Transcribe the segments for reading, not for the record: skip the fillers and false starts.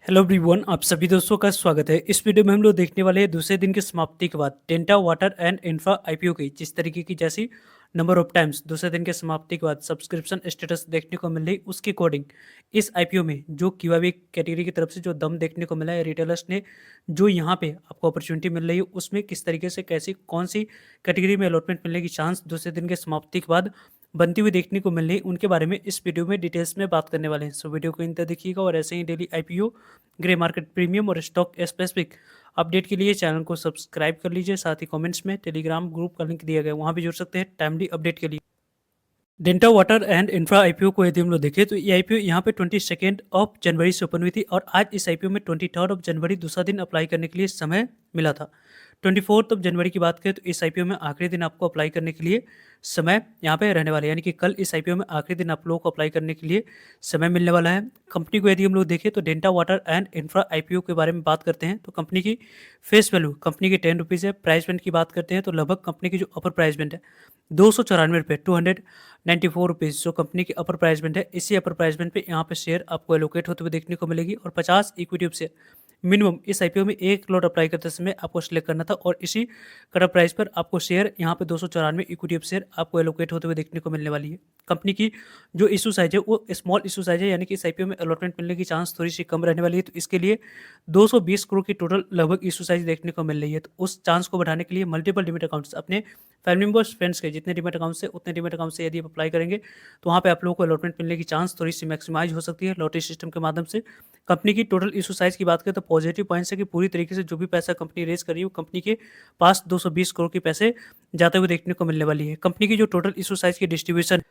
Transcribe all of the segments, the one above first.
Hello everyone, आप सभी दोस्तों का स्वागत है। इस वीडियो में हम लोग देखने वाले हैं दूसरे दिन की समाप्ति के बाद delta water and infra IPO की जिस तरीके की जैसी नंबर ऑफ टाइम्स दूसरे दिन के समाप्ति के बाद सब्सक्रिप्शन स्टेटस देखने को मिल रही, उसके अकॉर्डिंग इस आईपीओ में जो क्यूआईबी कैटेगरी की तरफ से जो दम देखने को मिला है, रिटेलर्स ने जो यहाँ पे आपको अपॉर्चुनिटी मिल रही है उसमें किस तरीके से कैसी कौन सी कैटेगरी में अलॉटमेंट मिलने की चांस दूसरे दिन के समाप्ति के बाद बनती हुई देखने को मिल रही, उनके बारे में इस वीडियो में डिटेल्स में बात करने वाले हैं। सो वीडियो को इन तक देखिएगा और ऐसे ही daily IPO, grey market premium और स्टॉक स्पेसिफिक अपडेट के लिए चैनल को सब्सक्राइब कर लीजिए। साथ ही कमेंट्स में टेलीग्राम ग्रुप का लिंक दिया गया है, वहाँ भी जुड़ सकते हैं टाइमली अपडेट के लिए। Delta water and infra IPO को यदि हम लोग देखें तो ये आईपीओ यहाँ पे 22 ऑफ जनवरी से ओपन हुई थी और आज इस आईपीओ में 23 ऑफ जनवरी दूसरा दिन अप्लाई करने के लिए समय मिला था। 24 ऑफ जनवरी की बात करें तो इस आईपीओ में आखिरी दिन आपको अप्लाई करने के लिए समय यहाँ पे रहने वाला है, यानी कि कल इस आईपीओ में आखिरी दिन आप लोगों को अप्लाई करने के लिए समय मिलने वाला है। कंपनी को यदि हम लोग देखें तो delta water and infra IPO के बारे में बात करते हैं तो कंपनी की फेस वैल्यू कंपनी की 10 रुपीज़ है। प्राइस बैंड की बात करते हैं तो लगभग कंपनी की जो अपर प्राइस बैंड है 294 रुपये, 294 रुपीज़ जो कंपनी की अपर प्राइस बैंड है, इसी अपर प्राइस बैंड पे यहाँ पे शेयर आपको एलोकेट होते हुए देखने को मिलेगी और 50 इक्विटी शेयर मिनिमम इस आईपीओ में एक लॉट अप्लाई करते समय आपको सिलेक्ट करना था और इसी कट ऑफ प्राइस पर आपको शेयर यहाँ पे 294 इक्विटी शेयर आपको एलोकेट होते हुए देखने को मिलने वाली है। कंपनी की जो इशू साइज है वो स्मॉल इशू साइज है, यानी कि इस आईपीओ में अलॉटमेंट मिलने की चांस थोड़ी सी कम रहने वाली है, तो इसके लिए 220 करोड़ की टोटल लगभग इशू साइज देखने को मिल रही है। तो उस चांस को बढ़ाने के लिए मल्टीपल डिमेट अकाउंट्स अपने फैमिली मेंबर्स फ्रेंड्स के जितने डिमेट अकाउंट से उतने डिमेट अकाउंट से यदि आप अप्लाई करेंगे तो वहाँ पे आप लोगों को अलॉटमेंट मिलने की चांस थोड़ी सी मैक्सिमाइज हो सकती है लॉटरी सिस्टम के माध्यम से। कंपनी की टोटल इशू साइज की बात करें तो पॉजिटिव पॉइंट्स है कि पूरी तरीके से जो भी पैसा कंपनी रेज कर रही है वो कंपनी के पास 220 करोड़ के पैसे जाते हुए देखने को मिलने वाली है। कंपनी की जो टोटल इशू साइज की डिस्ट्रीब्यूशन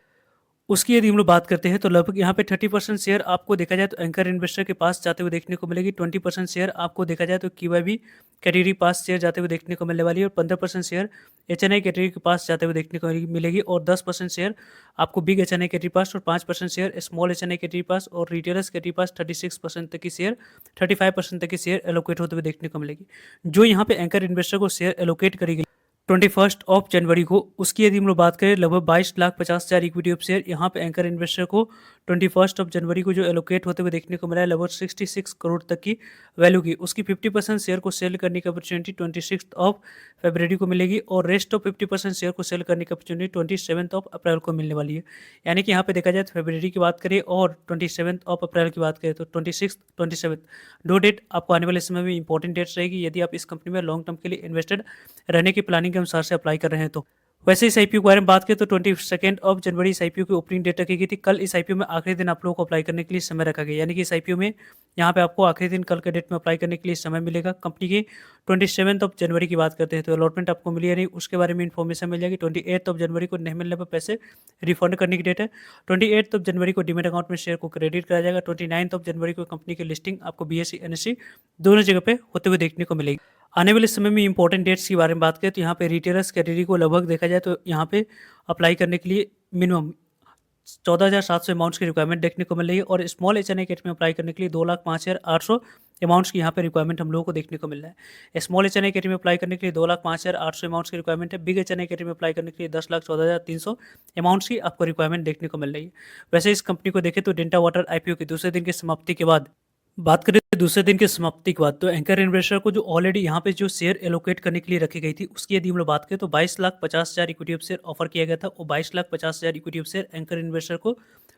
उसकी यदि हम लोग बात करते हैं तो लगभग यहाँ पे 30% शेयर आपको देखा जाए तो एंकर इन्वेस्टर के पास जाते हुए देखने को मिलेगी। 20% शेयर आपको देखा जाए तो क्यूआईबी कैटेगरी पास शेयर जाते हुए देखने को मिलने वाली है और 15% शेयर एचएनआई कैटेगरी के पास जाते हुए देखने को मिलेगी और 10% शेयर आपको बिग एचएनआई कैटेगरी पास और 5% शेयर स्मॉल एचएनआई कैटेगरी पास और रिटेलर्स कैटेगरी पास 36% तक की शेयर 35% तक की शेयर एलोकेट होते हुए देखने को मिलेगी। जो यहाँ पे एंकर इन्वेस्टर को शेयर एलोकेट करी गई 21 ऑफ जनवरी को, उसकी यदि हम लोग बात करें लगभग 22,50,000 इक्विटी ऑफ शेयर यहाँ पे एंकर इन्वेस्टर को 21 ऑफ जनवरी को जो एलोकेट होते हुए देखने को मिला है लगभग 66 करोड़ तक की वैल्यू की। उसकी 50% शेयर को सेल करने की अपॉर्चुनिटी 26 ऑफ फरवरी को मिलेगी और रेस्ट ऑफ 50% शेयर को सेल करने की अपॉर्चुनिटी 27 ऑफ अप्रैल को मिलने वाली है। यानी कि यहाँ पे देखा जाए तो फरवरी की बात करें और 27 ऑफ अप्रैल की बात करें तो 26 27 दो डेट आपको आने वाले समय में इंपॉर्टेंट डेट्स रहेगी यदि आप इस कंपनी में लॉन्ग टर्म के लिए इन्वेस्टेड रहने की प्लानिंग के अनुसार से अप्लाई कर रहे हैं तो। वैसे इस आईपीओ के बारे में बात करें तो 22 ऑफ जनवरी इस आईपीओ की ओपनिंग डेट रखी गई थी। कल इस आईपीओ में आखिरी दिन आप लोगों को अप्लाई करने के लिए समय रखा गया, यानी कि इस आईपीओ में यहाँ पे आपको आखिरी दिन कल के डेट में अप्लाई करने के लिए समय मिलेगा। कंपनी की 27 ऑफ जनवरी की बात करते हैं तो अलॉटमेंट आपको मिली है नहीं, उसके बारे में इन्फॉर्मेशन मिल जाएगी। 28 ऑफ जनवरी को नहीं मिलने पर पैसे रिफंड करने की डेट है। 28 ऑफ जनवरी को डीमेट अकाउंट में शेयर को क्रेडिट कराया जाएगा। 29 ऑफ जनवरी को कंपनी की लिस्टिंग आपको बीएसई एनएसई दोनों जगह पे होते हुए देखने को मिलेगी। आने वाले समय में इंपॉर्टेंट डेट्स के बारे में बात करें तो यहाँ पे रिटेलर्स कैटेगरी को लगभग देखा जाए तो यहाँ पे अप्लाई करने के लिए मिनिमम 14,700 अमाउंट्स की रिक्वायरमेंट देखने को मिल रही है और स्मॉल एचएनआई कैट में अप्लाई करने के लिए 2,05,800 अमाउंट्स की यहाँ पे रिक्वायरमेंट हम लोगों को देखने को मिल रहा है। स्मॉल एचएनआई कैट में अप्लाई करने के लिए 2,05,800 अमाउंट्स की रिक्वायरमेंट है। बिग एचएनआई कैट में अप्लाई करने के लिए 10,14,300 अमाउंट्स की आपको रिक्वायरमेंट देखने को मिल रही है। वैसे इस कंपनी को देखें तो डेल्टा वाटर आईपीओ के दूसरे दिन की समाप्ति के बाद बात करें दूसरे दिन की समाप्ति के बाद तो एंकर इन्वेस्टर को जो ऑलरेडी यहाँ पे जो शेयर एलोकेट करने के लिए रखी गई थी उसकी यदि हम लोग बात करें तो 22,50,000 इक्विटी ऑफ शेयर ऑफर किया गया था और 22,50,000 equity of share anchor investor को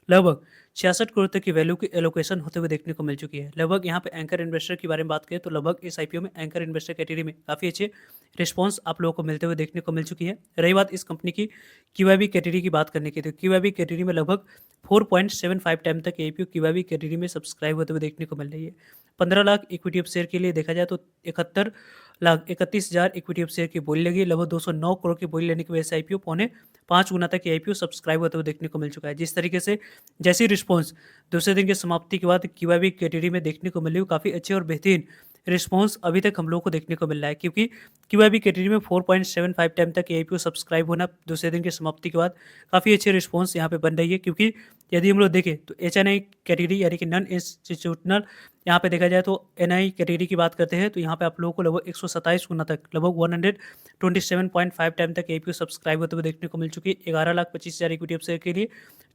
लगभग 66 करोड़ तक की वैल्यू की एलोकेशन होते हुए देखने को मिल चुकी है। लगभग यहाँ पे एंकर इन्वेस्टर के बारे में बात करें तो लगभग इस आईपीओ में एंकर इन्वेस्टर कैटेगरी में काफ़ी अच्छे रिस्पॉन्स आप लोगों को मिलते हुए देखने को मिल चुकी है। रही बात इस कंपनी की क्यूआईबी कैटेगरी की बात करने की तो क्यूआईबी कैटेगरी में लगभग 4.75 टाइम तक आईपीओ क्यूआईबी कैटेगरी में सब्सक्राइब होते हुए देखने को मिल रही है। 15 लाख इक्विटी ऑफ शेयर के लिए देखा जाए तो 71,31,000 इक्विटी ऑफ शेयर की बोली लगी। लगभग 209 करोड़ की बोली लेने की वजह से आईपीओ पौने 5 गुना तक आईपीओ सब्सक्राइब होते हुए देखने को मिल चुका है। जिस तरीके से जैसी रिस्पॉन्स दूसरे दिन की समाप्ति के बाद क्यूआईबी कैटेगरी में देखने को मिली काफ़ी अच्छे और बेहतरीन रिस्पॉन्स अभी तक हम लोग को देखने को मिल रहा है, क्योंकि क्यूआईबी कैटेगरी में 4.75 टाइम तक आईपीओ सब्सक्राइब होना दूसरे दिन की समाप्ति के बाद काफ़ी अच्छे रिस्पॉन्स यहाँ पे बन रही है, क्योंकि यदि हम लोग देखें तो एचएनआई कैटेगरी यानी कि नॉन इंस्टीट्यूशनल, यहाँ पे देखा जाए तो एनआई कैटेगरी की बात करते हैं तो यहाँ पे आप लोगों को लगभग 127 गुना तक, लगभग 127.5 टाइम तक एपीओ सब्सक्राइब होते हुए देखने को मिल चुकी है। 11,25,000 इक्विटी ऑफ शेयर के लिए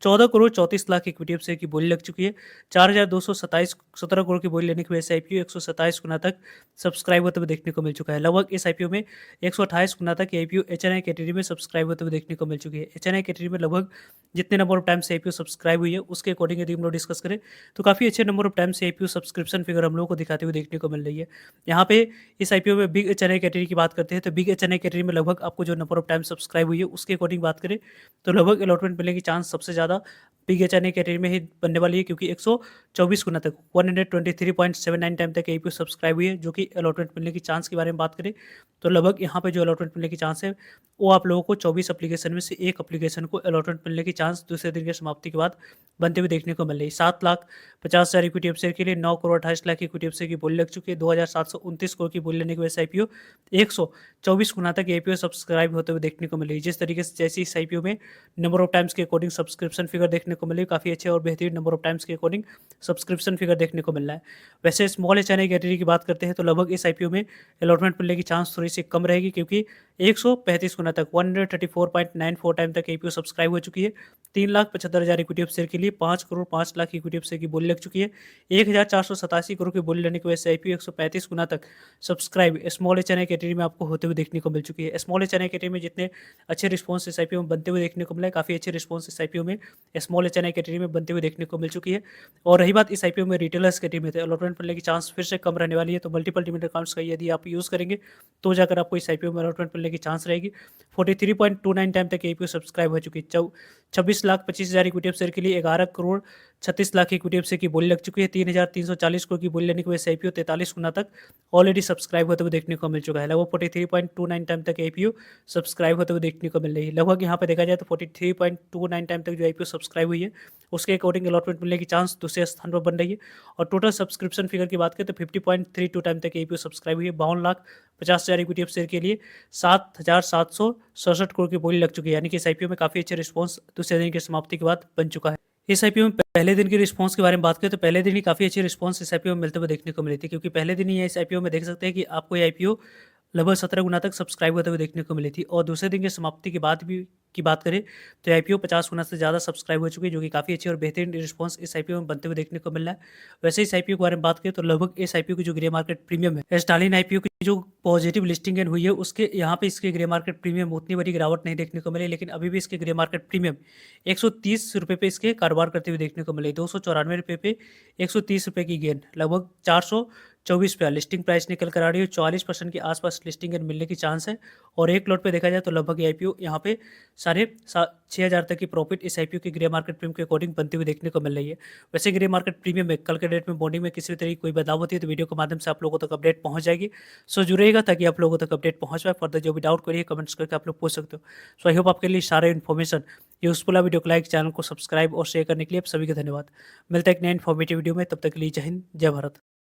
14 crore 34 lakh equity of share की बोली लग चुकी है। 4,227 करोड़ की बोली लेने की वजह से आईपीओ 127 गुना तक सब्सक्राइब होते हुए देखने को मिल चुका है। लगभग इस आईपीओ में 128 गुना तक आईपीओ एचएनआई कैटेगरी में सब्सक्राइब होते हुए देखने को मिल चुकी है। एचएनआई कैटेगरी में लगभग जितने नंबर ऑफ टाइम से आईपीओ सब्सक्राइब हुई है उसके अकॉर्डिंग यदि हम लोग डिस्कस करें तो काफ़ी अच्छे नंबर ऑफ टाइम से आईपीओ सब्सक्रिप्शन फिगर हम लोगों को दिखाते हुए देखने को मिल रही है। यहाँ पे इस आईपीओ में बिग एचएनआई कैटेगरी की बात करते हैं तो बिग एचएनआई कैटेगरी में लगभग आपको जो नंबर ऑफ टाइम सब्सक्राइब हुई है उसके अकॉर्डिंग बात करें तो लगभग अलॉटमेंट मिलने की चांस सबसे ज़्यादा बिग एचएनआई कैटेगरी में ही बनने वाली है, क्योंकि 124 गुना तक 123.79 टाइम तक आईपीओ सब्सक्राइब हुई है। जो कि अलॉटमेंट मिलने की चांस के बारे में बात करें तो लगभग यहाँ पे जो अलॉटमेंट मिलने की चांस है वो आप लोगों को 24 एप्लीकेशन में से एक एप्लीकेशन को अलॉटमेंट मिलने की चांस दूसरे दिन की समाप्ति के बाद बनते हुए देखने को मिल रही है। 7,50,000 इक्विटी ऑफ शेयर के लिए 9 crore 28 lakh equity of share की बोली लग चुकी है। 2,729 करोड़ की बोली लेने की वजह से आईपीओ 124 गुना तक आईपीओ सब्सक्राइब होते हुए देखने को मिल रही है। जिस तरीके से जैसे इस आईपीओ में नंबर ऑफ टाइम्स के अकॉर्डिंग सब्सक्रिप्शन फिगर देखने को मिले, काफ़ी अच्छे और बेहतरीन नंबर ऑफ टाइम्स के अकॉर्डिंग सब्सक्रिप्शन फिगर देखने को मिल रहा है। वैसे स्मॉल एचएनआई कैटेगरी की बात करते हैं तो लगभग इस आईपीओ में अलॉटमेंट मिलने की चांस थोड़ी सी कम रहेगी, क्योंकि 135 गुना तक 134.94 टाइम तक आईपीओ सब्सक्राइब हो चुकी है। 3,75,000 इक्विटी ऑफ शेयर के लिए 5 crore 5 lakh equity of share की बोली लग चुकी है। 1,487 करोड़ की बोली लेने की वजह से आईपीओ 135 गुना तक सब्सक्राइब स्मॉल एचएनआई कैटेगरी में आपको होते हुए देखने को मिल चुकी है। स्मॉल एचएनआई कैटेगरी में जितने अच्छे रिस्पॉन्स इस आईपीओ में बनते हुए देखने को मिला है, काफ़ी अच्छे रिस्पॉन्स इस आईपीओ में स्मॉल एचएनआई कैटेगरी में बनते हुए देखने को मिल चुकी है। और रही बात इस आईपीओ में रिटेलर्स कैटेगरी में अलॉटमेंट मिलने की चांस फिर से कम रहने वाली है, तो मल्टीपल डिमेट अकाउंट्स का यदि आप यूज़ करेंगे तो जाकर आपको इस आईपीओ में अलॉटमेंट मिलने की चांस रहेगी। 43.29 टाइम तक आईपीओ सब्सक्राइब हो चुकी है। 26,25,000 इक्विटी ऑफ शेयर के लिए 11 crore 36 lakh equity of share की बोली लग चुकी है। 3,340 करोड़ की बोली लेने की वजह से आईपीओ 43 गुना तक ऑलरेडी सब्सक्राइब होते हुए देखने को मिल चुका है। लगभग 43.29 टाइम तक आईपीओ सब्सक्राइब होते हुए देखने को मिल रही है। लगभग यहाँ पे देखा जाए तो 43.29 टाइम तक जो आईपीओ सब्सक्राइब हुई है उसके अकॉर्डिंग अलॉटमेंट मिलने की चांस दूसरे स्थान पर बन रही है। और टोटल सब्सक्रिप्शन फिगर की बात करें तो 50.32 टाइम तक आईपीओ सब्सक्राइब हुई है। 52,50,000 इक्विटी ऑफ शेयर के लिए 7,767 करोड़ की बोली लग चुकी है, यानी कि इस आईपीओ में काफ़ी अच्छे रिस्पॉन्स दूसरे दिन की समाप्ति के बाद बन चुका है। इस आईपीओ में पहले दिन के रिस्पॉन्स के बारे में बात करें तो पहले दिन ही काफ़ी अच्छी रिस्पॉन्स इस आईपीओ में मिलते हुए देखने को मिली थी, क्योंकि पहले दिन ही इस आईपीओ में देख सकते हैं कि आपको ये आईपीओ लगभग 17 गुना तक सब्सक्राइब होते हुए देखने को मिली थी। और दूसरे दिन की समाप्ति के बाद भी की बात करें तो आईपीओ 50 गुना से ज़्यादा सब्सक्राइब हो चुकी है, जो कि काफ़ी अच्छी और बेहतरीन रिस्पॉन्स इस आईपीओ में बनते हुए देखने को मिल रहा है। वैसे इस आईपीओ के बारे में बात करें तो लगभग इस आईपीओ की जो ग्रे मार्केट प्रीमियम है, स्टालिन आईपीओ की जो पॉजिटिव लिस्टिंग हुई है उसके यहाँ पे इसके ग्रे मार्केट प्रीमियम उतनी बड़ी गिरावट नहीं देखने को मिली, लेकिन अभी भी इसके ग्रे मार्केट प्रीमियम 130 रुपये पे इसके कारोबार करते हुए देखने को मिले। 294 रुपये पे 130 रुपये की गेन, लगभग 424 रुपया लिस्टिंग प्राइस निकल कर आ रही है। 40% के आसपास लिस्टिंग गेन मिलने की चांस है। और एक लॉट पे देखा जाए तो लगभग आईपीओ यहाँ पे 6,500 तक की प्रॉफिट इस आईपीओ की ग्रे मार्केट प्रीमियम के अकॉर्डिंग बनती हुई देखने को मिल रही है। वैसे ग्रे मार्केट प्रीमियम में कल के डेट में बॉन्डिंग में किसी भी तरह की कोई बदलाव होती है तो वीडियो के माध्यम से आप लोगों तक अपडेट पहुंच जाएगी। सो जुड़ेगा ताकि आप लोगों तक अपडेट पहुंच पाए। फर्दर जो भी डाउट करिए कमेंट्स करके आप लोग पूछ सकते हो। सो आई होप आपके लिए सारे इन्फॉर्मेशन यूजफुल है। वीडियो को लाइक, चैनल को सब्सक्राइब और शेयर करने के लिए आप सभी का धन्यवाद। मिलता है एक नए इन्फॉर्मेटिव वीडियो में, तब तक के लिए जय हिंद, जय भारत।